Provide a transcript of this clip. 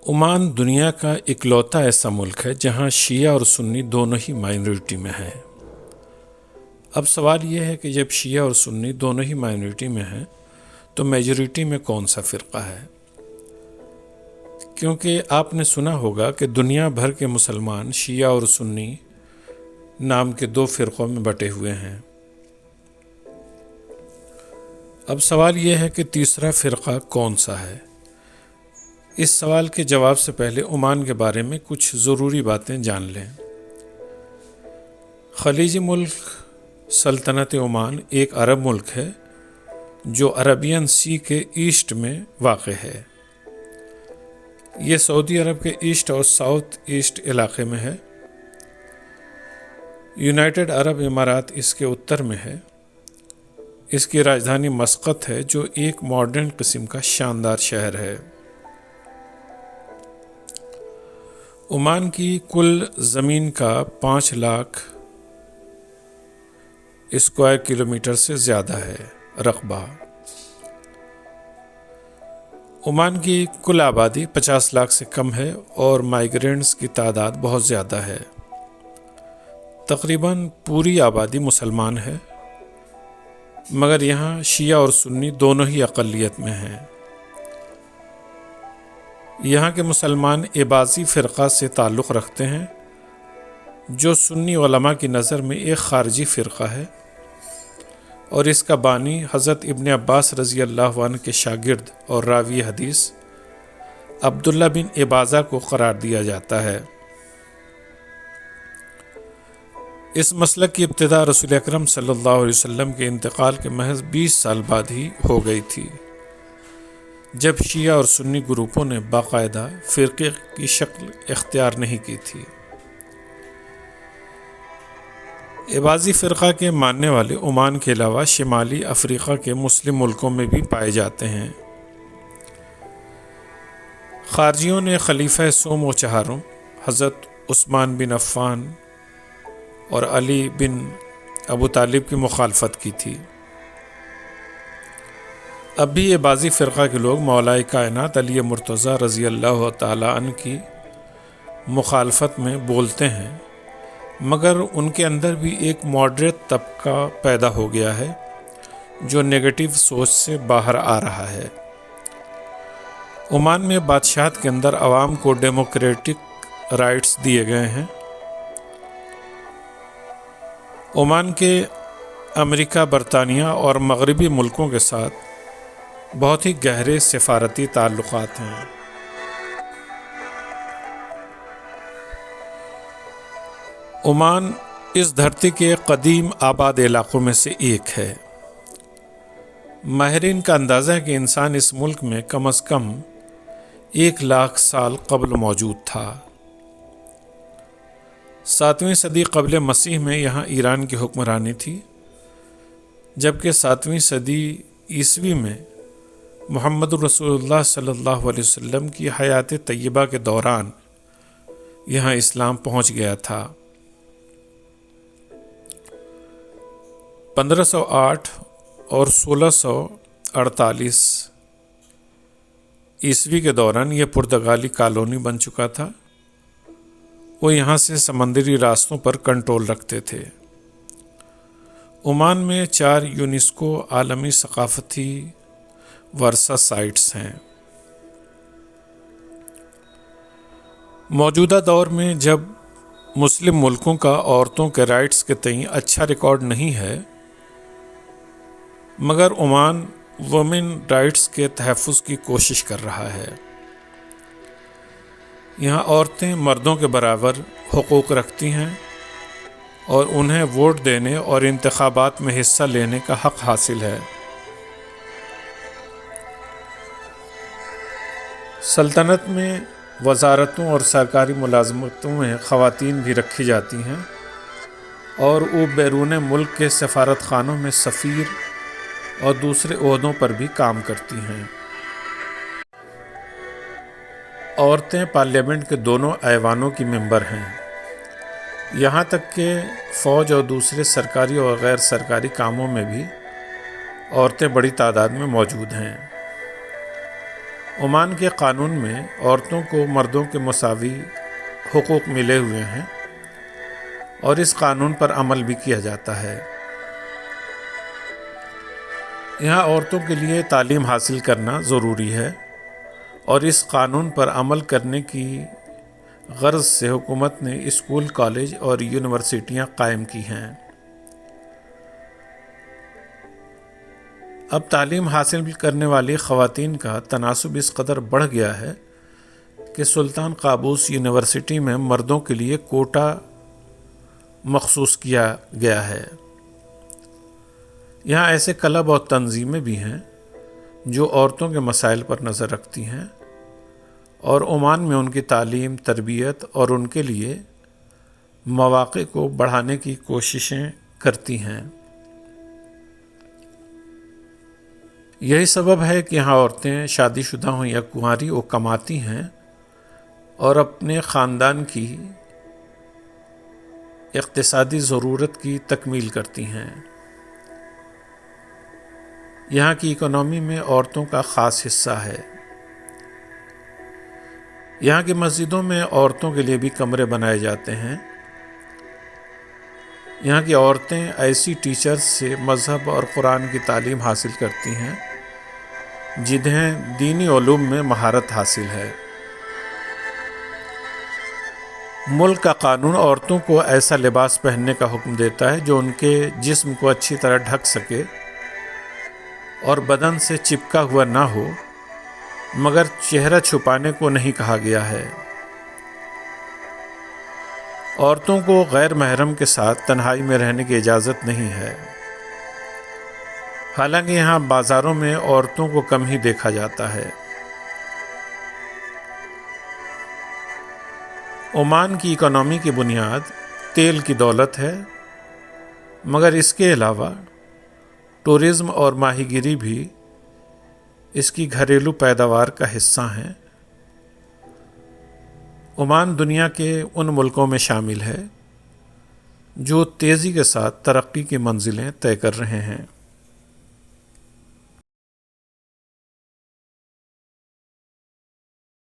Oman دنیا کا اکلوتا ایسا ملک ہے جہاں شیعہ اور سنی دونوں ہی مائنورٹی میں ہیں۔ اب سوال یہ ہے کہ جب شیعہ اور سنی دونوں ہی مائنورٹی میں ہیں تو میجورٹی میں کون سا فرقہ ہے؟ کیونکہ آپ نے سنا ہوگا کہ دنیا بھر کے مسلمان شیعہ اور سنی نام کے دو فرقوں میں بٹے ہوئے ہیں۔ اب سوال یہ ہے کہ تیسرا فرقہ کون سا ہے؟ اس سوال کے جواب سے پہلے عمان کے بارے میں کچھ ضروری باتیں جان لیں۔ خلیجی ملک سلطنت عمان ایک عرب ملک ہے جو عربین سی کے ایسٹ میں واقع ہے۔ یہ سعودی عرب کے ایسٹ اور ساؤتھ ایسٹ علاقے میں ہے۔ یونائٹڈ عرب امارات اس کے اتر میں ہے۔ اس کی راجدھانی مسقط ہے جو ایک ماڈرن قسم کا شاندار شہر ہے۔ عمان کی کل زمین کا 5 لاکھ اسکوائر کلومیٹر سے زیادہ ہے رقبہ۔ عمان کی کل آبادی 50 لاکھ سے کم ہے اور مائیگرینٹس کی تعداد بہت زیادہ ہے۔ تقریباً پوری آبادی مسلمان ہے، مگر یہاں شیعہ اور سنی دونوں ہی اقلیت میں ہیں۔ یہاں کے مسلمان عباضی فرقہ سے تعلق رکھتے ہیں جو سنی علماء کی نظر میں ایک خارجی فرقہ ہے، اور اس کا بانی حضرت ابن عباس رضی اللہ عنہ کے شاگرد اور راوی حدیث عبداللہ بن عبازہ کو قرار دیا جاتا ہے۔ اس مسلک کی ابتدا رسول اکرم صلی اللہ علیہ وسلم کے انتقال کے محض 20 سال بعد ہی ہو گئی تھی، جب شیعہ اور سنی گروپوں نے باقاعدہ فرقے کی شکل اختیار نہیں کی تھی۔ عباضی فرقہ کے ماننے والے عمان کے علاوہ شمالی افریقہ کے مسلم ملکوں میں بھی پائے جاتے ہیں۔ خارجیوں نے خلیفہ سوم و چہارم حضرت عثمان بن عفان اور علی بن ابو طالب کی مخالفت کی تھی۔ اب بھی عباضی فرقہ کے لوگ مولائے کائنات علی مرتضیٰ رضی اللہ تعالی عنہ کی مخالفت میں بولتے ہیں، مگر ان کے اندر بھی ایک ماڈریٹ طبقہ پیدا ہو گیا ہے جو نیگیٹو سوچ سے باہر آ رہا ہے۔ عمان میں بادشاہت کے اندر عوام کو ڈیموکریٹک رائٹس دیے گئے ہیں۔ عمان کے امریکہ، برطانیہ اور مغربی ملکوں کے ساتھ بہت ہی گہرے سفارتی تعلقات ہیں۔ عمان اس دھرتی کے قدیم آباد علاقوں میں سے ایک ہے۔ ماہرین کا اندازہ ہے کہ انسان اس ملک میں کم از کم 1 لاکھ سال قبل موجود تھا۔ 7ویں صدی قبل مسیح میں یہاں ایران کی حکمرانی تھی، جبکہ 7ویں صدی عیسوی میں محمد رسول اللہ صلی اللہ علیہ وسلم کی حیات طیبہ کے دوران یہاں اسلام پہنچ گیا تھا۔ 1508 اور 1648 عیسوی کے دوران یہ پرتگالی کالونی بن چکا تھا۔ وہ یہاں سے سمندری راستوں پر کنٹرول رکھتے تھے۔ عمان میں 4 یونیسکو عالمی ثقافتی ورثہ سائٹس ہیں۔ موجودہ دور میں جب مسلم ملکوں کا عورتوں کے رائٹس کے تئیں اچھا ریکارڈ نہیں ہے، مگر عمان وومن رائٹس کے تحفظ کی کوشش کر رہا ہے۔ یہاں عورتیں مردوں کے برابر حقوق رکھتی ہیں اور انہیں ووٹ دینے اور انتخابات میں حصہ لینے کا حق حاصل ہے۔ سلطنت میں وزارتوں اور سرکاری ملازمتوں میں خواتین بھی رکھی جاتی ہیں اور وہ بیرون ملک کے سفارت خانوں میں سفیر اور دوسرے عہدوں پر بھی کام کرتی ہیں۔ عورتیں پارلیمنٹ کے دونوں ایوانوں کی ممبر ہیں، یہاں تک کہ فوج اور دوسرے سرکاری اور غیر سرکاری کاموں میں بھی عورتیں بڑی تعداد میں موجود ہیں۔ عمان کے قانون میں عورتوں کو مردوں کے مساوی حقوق ملے ہوئے ہیں اور اس قانون پر عمل بھی کیا جاتا ہے۔ یہاں عورتوں کے لیے تعلیم حاصل کرنا ضروری ہے اور اس قانون پر عمل کرنے کی غرض سے حکومت نے اسکول، کالج اور یونیورسٹیاں قائم کی ہیں۔ اب تعلیم حاصل کرنے والی خواتین کا تناسب اس قدر بڑھ گیا ہے کہ سلطان قابوس یونیورسٹی میں مردوں کے لیے کوٹا مخصوص کیا گیا ہے۔ یہاں ایسے کلب اور تنظیمیں بھی ہیں جو عورتوں کے مسائل پر نظر رکھتی ہیں اور عمان میں ان کی تعلیم، تربیت اور ان کے لیے مواقع کو بڑھانے کی کوششیں کرتی ہیں۔ یہی سبب ہے کہ یہاں عورتیں شادی شدہ ہوں یا کنواری وہ کماتی ہیں اور اپنے خاندان کی اقتصادی ضرورت کی تکمیل کرتی ہیں۔ یہاں کی اکنامی میں عورتوں کا خاص حصہ ہے۔ یہاں کی مسجدوں میں عورتوں کے لیے بھی کمرے بنائے جاتے ہیں۔ یہاں کی عورتیں ایسی ٹیچرز سے مذہب اور قرآن کی تعلیم حاصل کرتی ہیں جنہیں دینی علوم میں مہارت حاصل ہے۔ ملک کا قانون عورتوں کو ایسا لباس پہننے کا حکم دیتا ہے جو ان کے جسم کو اچھی طرح ڈھک سکے اور بدن سے چپکا ہوا نہ ہو، مگر چہرہ چھپانے کو نہیں کہا گیا ہے۔ عورتوں کو غیر محرم کے ساتھ تنہائی میں رہنے کی اجازت نہیں ہے، حالانکہ یہاں بازاروں میں عورتوں کو کم ہی دیکھا جاتا ہے۔ عمان کی اکنامی کی بنیاد تیل کی دولت ہے، مگر اس کے علاوہ ٹورزم اور ماہی گیری بھی اس کی گھریلو پیداوار کا حصہ ہیں۔ عمان دنیا کے ان ملکوں میں شامل ہے جو تیزی کے ساتھ ترقی کی منزلیں طے کر رہے ہیں۔